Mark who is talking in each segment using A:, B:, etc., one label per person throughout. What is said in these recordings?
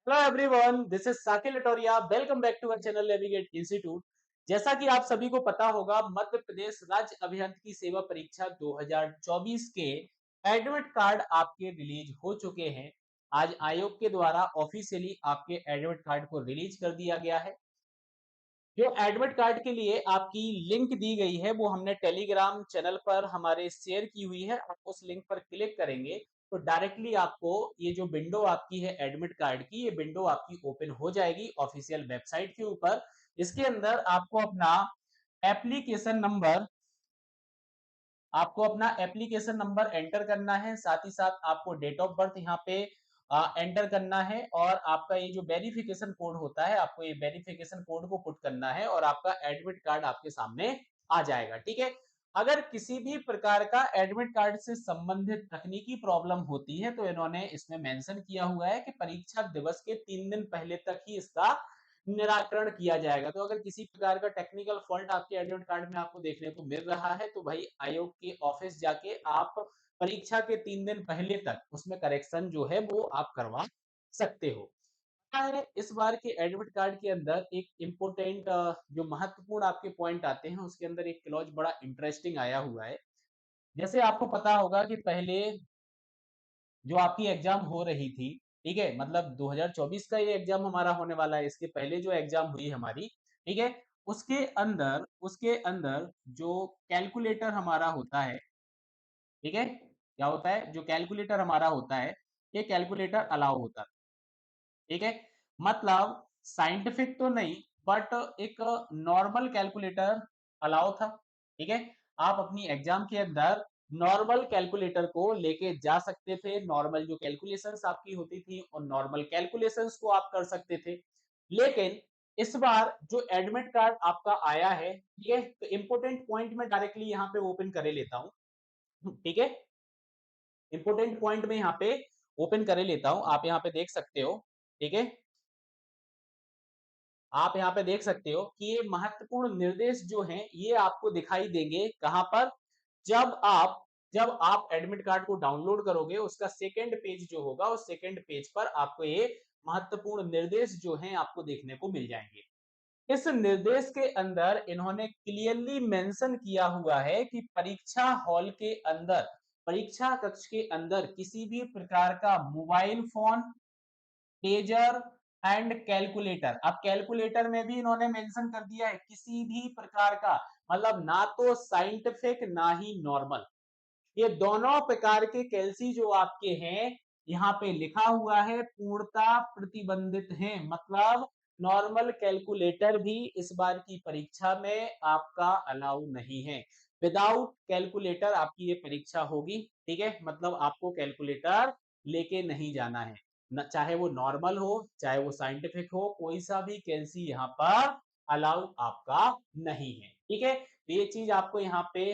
A: Hello everyone, this is Saqib Latoria. Welcome back to our channel Navigate Institute. जैसा कि आप सभी को पता होगा, मध्य प्रदेश राज्य अभियांत्रिकी सेवा परीक्षा 2024 के एडमिट कार्ड आपके रिलीज हो चुके हैं। आज आयोग के द्वारा ऑफिशियली आपके एडमिट कार्ड को रिलीज कर दिया गया है। जो एडमिट कार्ड के लिए आपकी लिंक दी गई है वो हमने टेलीग्राम चैनल पर हमारे शेयर की हुई है। आप उस लिंक पर क्लिक करेंगे तो डायरेक्टली आपको ये जो विंडो आपकी है एडमिट कार्ड की, ये विंडो आपकी ओपन हो जाएगी ऑफिशियल वेबसाइट के ऊपर। इसके अंदर एप्लीकेशन नंबर आपको अपना एप्लीकेशन नंबर एंटर करना है। साथ ही साथ आपको डेट ऑफ बर्थ यहाँ पे एंटर करना है और आपका ये जो वेरिफिकेशन कोड होता है, आपको ये वेरिफिकेशन कोड को पुट करना है और आपका एडमिट कार्ड आपके सामने आ जाएगा। ठीक है। अगर किसी भी प्रकार का एडमिट कार्ड से संबंधित तकनीकी प्रॉब्लम होती है तो इन्होंने इसमें मेंशन किया हुआ है कि परीक्षा दिवस के 3 दिन पहले तक ही इसका निराकरण किया जाएगा। तो अगर किसी प्रकार का टेक्निकल फॉल्ट आपके एडमिट कार्ड में आपको देखने को मिल रहा है तो भाई आयोग के ऑफिस जाके आप परीक्षा के 3 दिन पहले तक उसमें करेक्शन जो है वो आप करवा सकते हो। क्या है, इस बार के एडमिट कार्ड के अंदर एक इम्पोर्टेंट जो महत्वपूर्ण आपके पॉइंट आते हैं उसके अंदर एक क्लॉज बड़ा इंटरेस्टिंग आया हुआ है। जैसे आपको पता होगा कि पहले जो आपकी एग्जाम हो रही थी, ठीक है, मतलब 2024 का ये एग्जाम हमारा होने वाला है, इसके पहले जो एग्जाम हुई हमारी, ठीक है, उसके अंदर जो कैलकुलेटर हमारा होता है, ठीक है, क्या होता है, जो कैलकुलेटर हमारा होता है, ये कैलकुलेटर अलाउ होता है। ठीक है, मतलब साइंटिफिक तो नहीं, बट एक नॉर्मल कैलकुलेटर अलाउ था। ठीक है, आप अपनी एग्जाम के अंदर नॉर्मल कैलकुलेटर को लेके जा सकते थे। नॉर्मल जो कैलकुलेशंस आपकी होती थी और नॉर्मल कैलकुलेशंस को आप कर सकते थे। लेकिन इस बार जो एडमिट कार्ड आपका आया है, ठीक है, तो इंपोर्टेंट पॉइंट में डायरेक्टली यहाँ पे ओपन करे लेता हूँ। ठीक है, इंपोर्टेंट पॉइंट में यहाँ पे ओपन करे लेता हूँ। आप यहाँ पे देख सकते हो, ठीक है, आप यहाँ पे देख सकते हो कि ये महत्वपूर्ण निर्देश जो हैं ये आपको दिखाई देंगे कहां पर, जब आप जब आप एडमिट कार्ड को डाउनलोड करोगे उसका सेकंड पेज जो होगा उस सेकंड पेज पर आपको ये महत्वपूर्ण निर्देश जो हैं आपको देखने को मिल जाएंगे। इस निर्देश के अंदर इन्होंने क्लियरली मेंशन किया हुआ है कि परीक्षा हॉल के अंदर, परीक्षा कक्ष के अंदर किसी भी प्रकार का mobile phone, pager and calculator, अब कैलकुलेटर में भी इन्होंने मेंशन कर दिया है किसी भी प्रकार का, मतलब ना तो साइंटिफिक ना ही नॉर्मल, ये दोनों प्रकार के कैलसी जो आपके हैं यहाँ पे लिखा हुआ है पूर्णता प्रतिबंधित हैं। मतलब नॉर्मल कैलकुलेटर भी इस बार की परीक्षा में आपका अलाउ नहीं है। विदाउट कैलकुलेटर आपकी ये परीक्षा होगी। ठीक है, मतलब आपको कैलकुलेटर लेके नहीं जाना है, न चाहे वो नॉर्मल हो चाहे वो साइंटिफिक हो, कोई सा भी कैलसी यहाँ पर अलाउ आपका नहीं है। ठीक है, तो ये चीज आपको यहाँ पे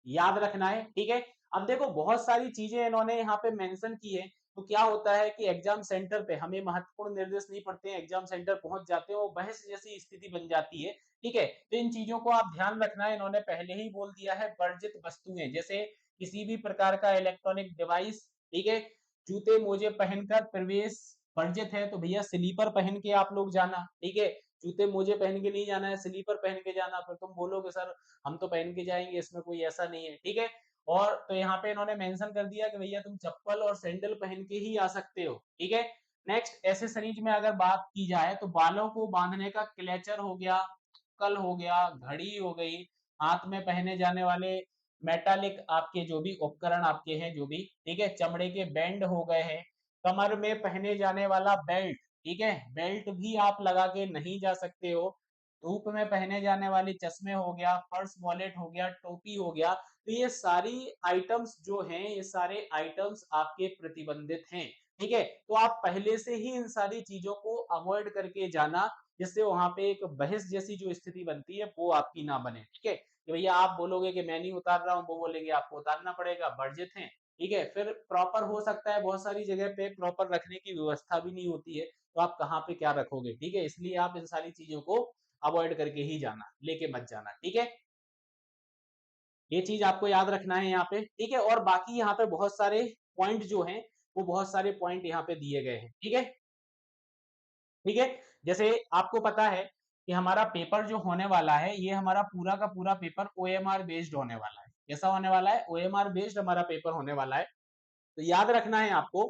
A: याद रखना है। ठीक है, अब देखो बहुत सारी चीजें इन्होंने यहाँ पे मेंशन की है। तो क्या होता है कि एग्जाम सेंटर पे हमें महत्वपूर्ण निर्देश नहीं पढ़ते हैं, एग्जाम सेंटर पहुंच जाते हैं वो बहस जैसी स्थिति बन जाती है। ठीक है, तो इन चीजों को आप ध्यान रखना है। इन्होंने पहले ही बोल दिया है वर्जित वस्तुएं जैसे किसी भी प्रकार का इलेक्ट्रॉनिक डिवाइस, ठीक है, जूते मोजे पहनकर प्रवेश वर्जित है। तो भैया स्लीपर पहन के आप लोग जाना। ठीक है, जूते मोजे पहन के नहीं जाना है, स्लीपर पहन के जाना। फिर तुम बोलोगे सर हम तो पहन के जाएंगे, इसमें कोई ऐसा नहीं है। ठीक है, और तो यहाँ पे इन्होंने मेंशन कर दिया कि भैया तुम चप्पल और सैंडल पहन के ही आ सकते हो। ठीक है, नेक्स्ट एसेसरीज में अगर बात की जाए तो बालों को बांधने का क्लेचर हो गया, कल हो गया, घड़ी हो गई, हाथ में पहने जाने वाले मेटालिक आपके जो भी उपकरण आपके हैं जो भी, ठीक है, चमड़े के बैंड हो गए हैं, कमर में पहने जाने वाला बेल्ट, ठीक है, बेल्ट भी आप लगा के नहीं जा सकते हो। धूप में पहने जाने वाले चश्मे हो गया, पर्स वॉलेट हो गया, टोपी हो गया, तो ये सारी आइटम्स जो हैं ये सारे आइटम्स आपके प्रतिबंधित हैं। ठीक है, तो आप पहले से ही इन सारी चीजों को अवॉइड करके जाना, जिससे वहां पे एक बहस जैसी जो स्थिति बनती है वो आपकी ना बने। ठीक है, कि भैया आप बोलोगे कि मैं नहीं उतार रहा हूँ, वो बोलेंगे आपको उतारना पड़ेगा, वर्जित है। ठीक है, फिर प्रॉपर हो सकता है बहुत सारी जगह पे प्रॉपर रखने की व्यवस्था भी नहीं होती है, तो आप कहाँ पे क्या रखोगे। ठीक है, इसलिए आप इन सारी चीजों को अवॉइड करके ही जाना, लेके मत जाना। ठीक है, ये चीज आपको याद रखना है यहाँ पे। ठीक है, और बाकी यहाँ पे बहुत सारे पॉइंट जो हैं वो बहुत सारे पॉइंट यहाँ पे दिए गए हैं। ठीक है, ठीक है। जैसे आपको पता है कि हमारा पेपर जो होने वाला है, ये हमारा पूरा का पूरा पेपर ओएमआर बेस्ड होने वाला है। कैसा होने वाला है? ओएमआर बेस्ड हमारा पेपर होने वाला है। तो याद रखना है आपको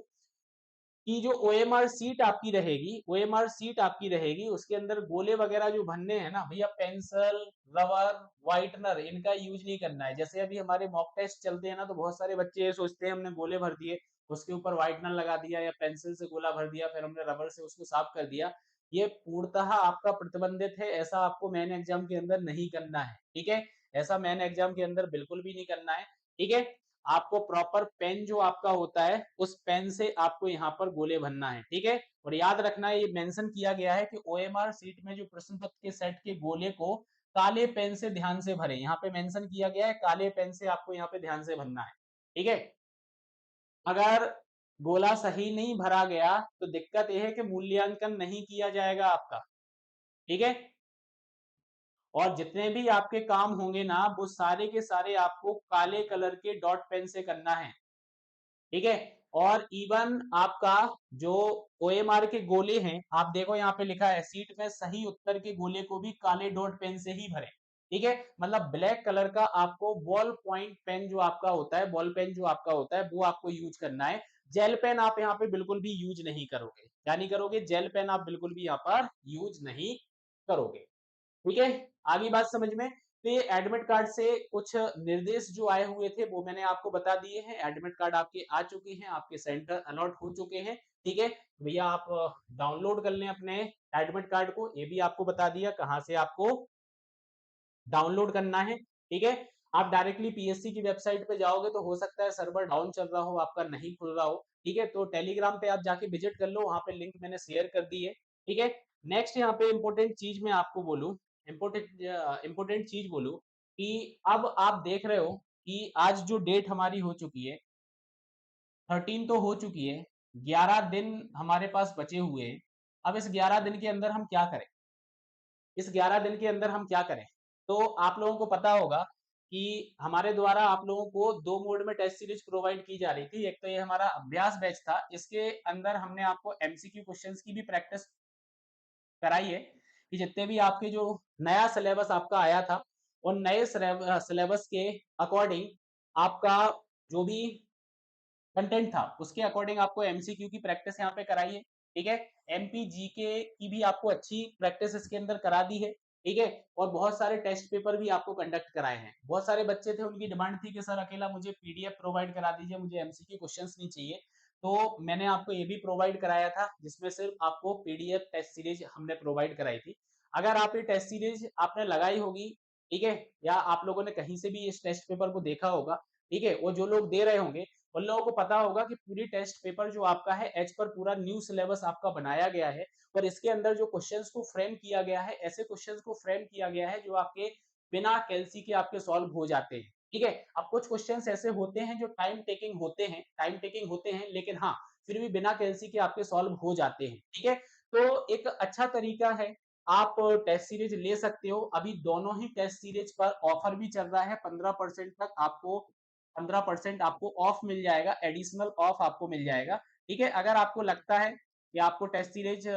A: कि जो ओएमआर सीट आपकी रहेगी, ओएमआर सीट आपकी रहेगी, उसके अंदर गोले वगैरह जो भरने हैं ना भैया, पेंसिल, रबर, व्हाइटनर, इनका यूज नहीं करना है। जैसे अभी हमारे मॉक टेस्ट चलते हैं ना, तो बहुत सारे बच्चे ये सोचते हैं हमने गोले भर दिए, उसके ऊपर व्हाइटनर लगा दिया या पेंसिल से गोला भर दिया, फिर हमने रबर से उसको साफ कर दिया। ये पूर्णतः आपका प्रतिबंधित है, ऐसा आपको मेन एग्जाम के अंदर नहीं करना है। ठीक है, ऐसा मेन एग्जाम के अंदर बिल्कुल भी नहीं करना है। ठीक है, आपको प्रॉपर पेन जो आपका होता है, उस पेन से आपको यहाँ पर गोले भरना है। ठीक है, और याद रखना ये मेंशन किया गया है कि ओएमआर सीट में जो प्रश्न पत्र के सेट के गोले को काले पेन से ध्यान से भरें। यहाँ पे मेंशन किया गया है काले पेन से आपको यहाँ पे ध्यान से भरना है। ठीक है, अगर गोला सही नहीं भरा गया तो दिक्कत यह है कि मूल्यांकन नहीं किया जाएगा आपका। ठीक है, और जितने भी आपके काम होंगे ना, वो सारे के सारे आपको काले कलर के डॉट पेन से करना है। ठीक है, और इवन आपका जो ओएमआर के गोले हैं, आप देखो यहाँ पे लिखा है सीट में सही उत्तर के गोले को भी काले डॉट पेन से ही भरें। ठीक है, मतलब ब्लैक कलर का आपको बॉल पॉइंट पेन जो आपका होता है, बॉल पेन जो आपका होता है, वो आपको यूज करना है। जेल पेन आप यहाँ पे बिल्कुल भी यूज नहीं करोगे। क्या नहीं करोगे? जेल पेन आप बिल्कुल भी यहाँ पर यूज नहीं करोगे। ठीक है, आगे बात समझ में। तो ये एडमिट कार्ड से कुछ निर्देश जो आए हुए थे वो मैंने आपको बता दिए हैं। एडमिट कार्ड आपके आ चुके हैं, आपके सेंटर अलॉट हो चुके हैं। ठीक है भैया, आप डाउनलोड कर लें अपने एडमिट कार्ड को, ये भी आपको बता दिया कहाँ से आपको डाउनलोड करना है। ठीक है, आप डायरेक्टली पीएससी की वेबसाइट पे जाओगे तो हो सकता है सर्वर डाउन चल रहा हो, आपका नहीं खुल रहा हो। ठीक है, तो टेलीग्राम पे आप जाके विजिट कर लो, वहां पे लिंक मैंने शेयर कर दी है। ठीक है, नेक्स्ट यहाँ पे इंपॉर्टेंट चीज मैं आपको बोलूं, इंपॉर्टेंट चीज बोलूं कि अब आप देख रहे हो कि आज जो डेट हमारी हो चुकी है, 13 तो हो चुकी है, 11 दिन हमारे पास बचे हुए हैं। अब इस 11 दिन के अंदर हम क्या करें? इस 11 दिन के अंदर हम क्या करें? तो आप लोगों को पता होगा कि हमारे द्वारा आप लोगों को दो मोड में टेस्ट सीरीज प्रोवाइड की जा रही थी। एक तो ये हमारा अभ्यास बैच था, इसके अंदर हमने आपको एमसीक्यू क्वेश्चंस की भी प्रैक्टिस कराई है कि जितने भी आपके जो नया सिलेबस आपका आया था, और नए सिलेबस के अकॉर्डिंग आपका जो भी कंटेंट था, उसके अकॉर्डिंग आपको एमसीक्यू की प्रैक्टिस यहाँ पे कराई है। ठीक है, एमपी जीके की भी आपको अच्छी प्रैक्टिस इसके अंदर करा दी है। ठीक है, और बहुत सारे टेस्ट पेपर भी आपको कंडक्ट कराए हैं। बहुत सारे बच्चे थे, उनकी डिमांड थी कि सर अकेला मुझे पीडीएफ प्रोवाइड करा दीजिए, मुझे एमसीक्यू क्वेश्चंस नहीं चाहिए। तो मैंने आपको ये भी प्रोवाइड कराया था, जिसमें सिर्फ आपको पीडीएफ टेस्ट सीरीज हमने प्रोवाइड कराई थी। अगर आप ये टेस्ट सीरीज आपने लगाई होगी, ठीक है, या आप लोगों ने कहीं से भी इस टेस्ट पेपर को देखा होगा, ठीक है, वो जो लोग दे रहे होंगे उन लोगों को पता होगा कि पूरी टेस्ट पेपर जो आपका है एज पर पूरा न्यू सिलेबस आपका बनाया गया है, और इसके अंदर जो क्वेश्चंस को फ्रेम किया गया है, ऐसे क्वेश्चंस को फ्रेम किया गया है जो आपके बिना कैलसी के आपके सॉल्व हो जाते हैं। ठीक है, अब कुछ क्वेश्चंस ऐसे होते हैं जो टाइम टेकिंग होते हैं, लेकिन हाँ, फिर भी बिना कैलसी के आपके सॉल्व हो जाते हैं। ठीक है, तो एक अच्छा तरीका है, आप टेस्ट सीरीज ले सकते हो। अभी दोनों ही टेस्ट सीरीज पर ऑफर भी चल रहा है, 15% तक आपको 15% आपको ऑफ मिल जाएगा, एडिशनल ऑफ आपको मिल जाएगा। ठीक है, अगर आपको लगता है कि आपको टेस्ट सीरीज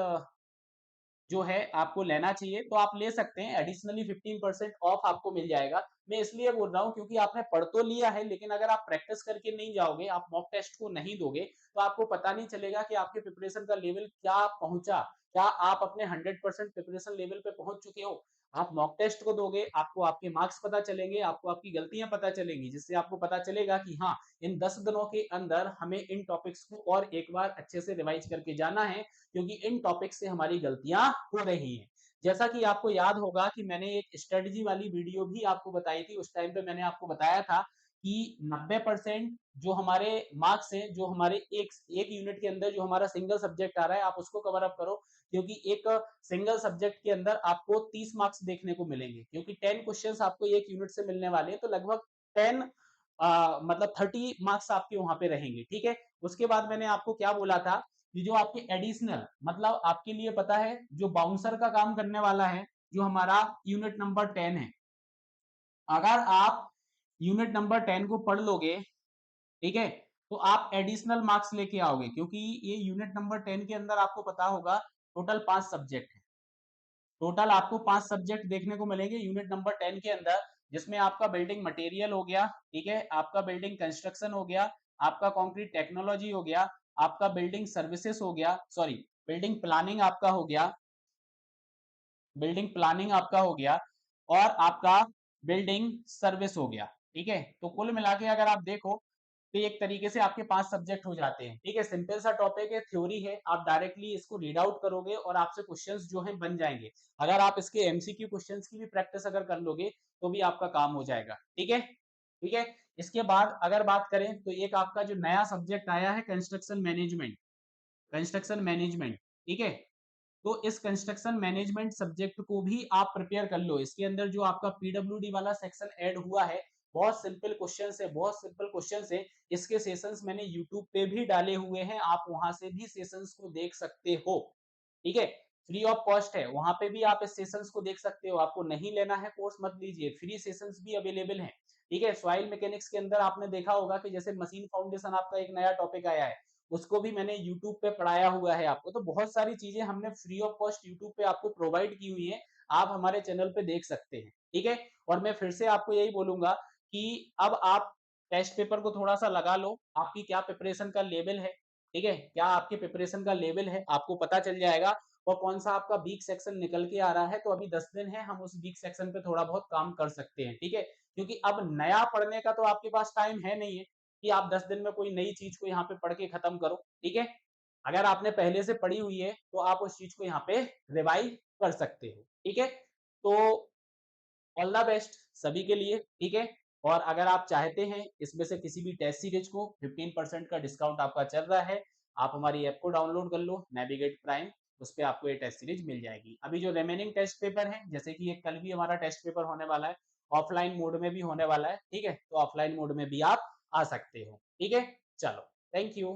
A: जो है आपको लेना चाहिए तो आप ले सकते हैं, एडिशनली 15% ऑफ आपको मिल जाएगा। मैं इसलिए बोल रहा हूँ क्योंकि आपने पढ़ तो लिया है, लेकिन अगर आप प्रैक्टिस करके नहीं जाओगे, आप मॉक टेस्ट को नहीं दोगे, तो आपको पता नहीं चलेगा कि आपके प्रिपरेशन का लेवल क्या पहुंचा, क्या आप अपने 100% प्रिपरेशन लेवल पे पहुंच चुके हो। आप मॉक टेस्ट को दोगे, आपको आपके मार्क्स पता चलेंगे, आपको आपकी गलतियां पता चलेंगी, जिससे आपको पता चलेगा कि हाँ, इन 10 दिनों के अंदर हमें इन टॉपिक्स को और एक बार अच्छे से रिवाइज करके जाना है, क्योंकि इन टॉपिक से हमारी गलतियां हो रही हैं। जैसा कि आपको याद होगा कि मैंने एक स्ट्रेटजी वाली वीडियो भी आपको बताई थी, उस टाइम पे मैंने आपको बताया था कि 90% जो हमारे मार्क्स हैं, जो हमारे एक यूनिट के अंदर जो हमारा सिंगल सब्जेक्ट आ रहा है, आप उसको कवर अप करो, क्योंकि एक सिंगल सब्जेक्ट के अंदर आपको 30 मार्क्स देखने को मिलेंगे, क्योंकि 10 क्वेश्चंस आपको एक यूनिट से मिलने वाले हैं, तो लगभग 10 मतलब 30 मार्क्स आपके वहां पे रहेंगे। ठीक है, उसके बाद मैंने आपको क्या बोला था, ये जो आपके एडिशनल, मतलब आपके लिए पता है जो बाउंसर का काम करने वाला है, जो हमारा यूनिट नंबर 10 है, अगर आप यूनिट नंबर 10 को पढ़ लोगे, ठीक है, तो आप एडिशनल मार्क्स लेके आओगे, क्योंकि ये यूनिट नंबर 10 के अंदर आपको पता होगा टोटल 5 सब्जेक्ट है। टोटल आपको 5 सब्जेक्ट देखने को मिलेंगे यूनिट नंबर 10 के अंदर, जिसमें आपका बिल्डिंग मटेरियल हो गया, ठीक है, आपका बिल्डिंग कंस्ट्रक्शन हो गया, आपका कंक्रीट टेक्नोलॉजी हो गया, आपका बिल्डिंग सर्विसेज हो गया, सॉरी बिल्डिंग प्लानिंग आपका हो गया, बिल्डिंग प्लानिंग आपका हो गया, और आपका बिल्डिंग सर्विस हो गया। ठीक है, तो कुल मिला के अगर आप देखो तो एक तरीके से आपके 5 सब्जेक्ट हो जाते हैं। ठीक है, सिंपल सा टॉपिक है, थ्योरी है, आप डायरेक्टली इसको रीड आउट करोगे और आपसे क्वेश्चंस जो है बन जाएंगे। अगर आप इसके एमसीक्यू क्वेश्चंस की भी प्रैक्टिस अगर कर लोगे तो भी आपका काम हो जाएगा। ठीक है, ठीक है। इसके बाद अगर बात करें तो एक आपका जो नया सब्जेक्ट आया है कंस्ट्रक्शन मैनेजमेंट, कंस्ट्रक्शन मैनेजमेंट, ठीक है। तो इस कंस्ट्रक्शन मैनेजमेंट सब्जेक्ट को भी आप प्रिपेयर कर लो। इसके अंदर जो आपका पीडब्ल्यूडी वाला सेक्शन ऐड हुआ है, बहुत सिंपल क्वेश्चंस है, बहुत सिंपल क्वेश्चंस है। इसके सेशंस मैंने यूट्यूब पे भी डाले हुए हैं, आप वहां से भी सेशंस को देख सकते हो। ठीक है, फ्री ऑफ कॉस्ट है, वहां पे भी आप इस सेशंस को देख सकते हो। आपको नहीं लेना है कोर्स मत लीजिए, फ्री सेशंस भी अवेलेबल हैं। ठीक है, सॉइल मैकेनिक्स के अंदर आपने देखा होगा कि जैसे मशीन फाउंडेशन आपका एक नया टॉपिक आया है, उसको भी मैंने यूट्यूब पे पढ़ाया हुआ है आपको। तो बहुत सारी चीजें हमने फ्री ऑफ कॉस्ट यूट्यूब पे आपको प्रोवाइड की हुई है, आप हमारे चैनल पे देख सकते हैं। ठीक है, और मैं फिर से आपको यही बोलूंगा कि अब आप टेस्ट पेपर को थोड़ा सा लगा लो, आपकी क्या प्रिपरेशन का लेवल है। ठीक है, क्या आपके प्रिपरेशन का लेवल है आपको पता चल जाएगा, और कौन सा आपका वीक सेक्शन निकल के आ रहा है। तो अभी 10 दिन है, हम उस वीक सेक्शन पे थोड़ा बहुत काम कर सकते हैं। ठीक है, क्योंकि अब नया पढ़ने का तो आपके पास टाइम है नहीं है कि आप 10 दिन में कोई नई चीज को यहाँ पे पढ़ के खत्म करो। ठीक है, अगर आपने पहले से पढ़ी हुई है तो आप उस चीज को यहाँ पे रिवाइज कर सकते हो। ठीक है, तो ऑल द बेस्ट सभी के लिए। ठीक है, और अगर आप चाहते हैं इसमें से किसी भी टेस्ट सीरीज को, 15% का डिस्काउंट आपका चल रहा है, आप हमारी ऐप को डाउनलोड कर लो, नेविगेट प्राइम, उस पर आपको ये टेस्ट सीरीज मिल जाएगी। अभी जो रिमेनिंग टेस्ट पेपर है, जैसे कि ये कल भी हमारा टेस्ट पेपर होने वाला है, ऑफलाइन मोड में भी होने वाला है। ठीक है, तो ऑफलाइन मोड में भी आप आ सकते हो। ठीक है, चलो, थैंक यू।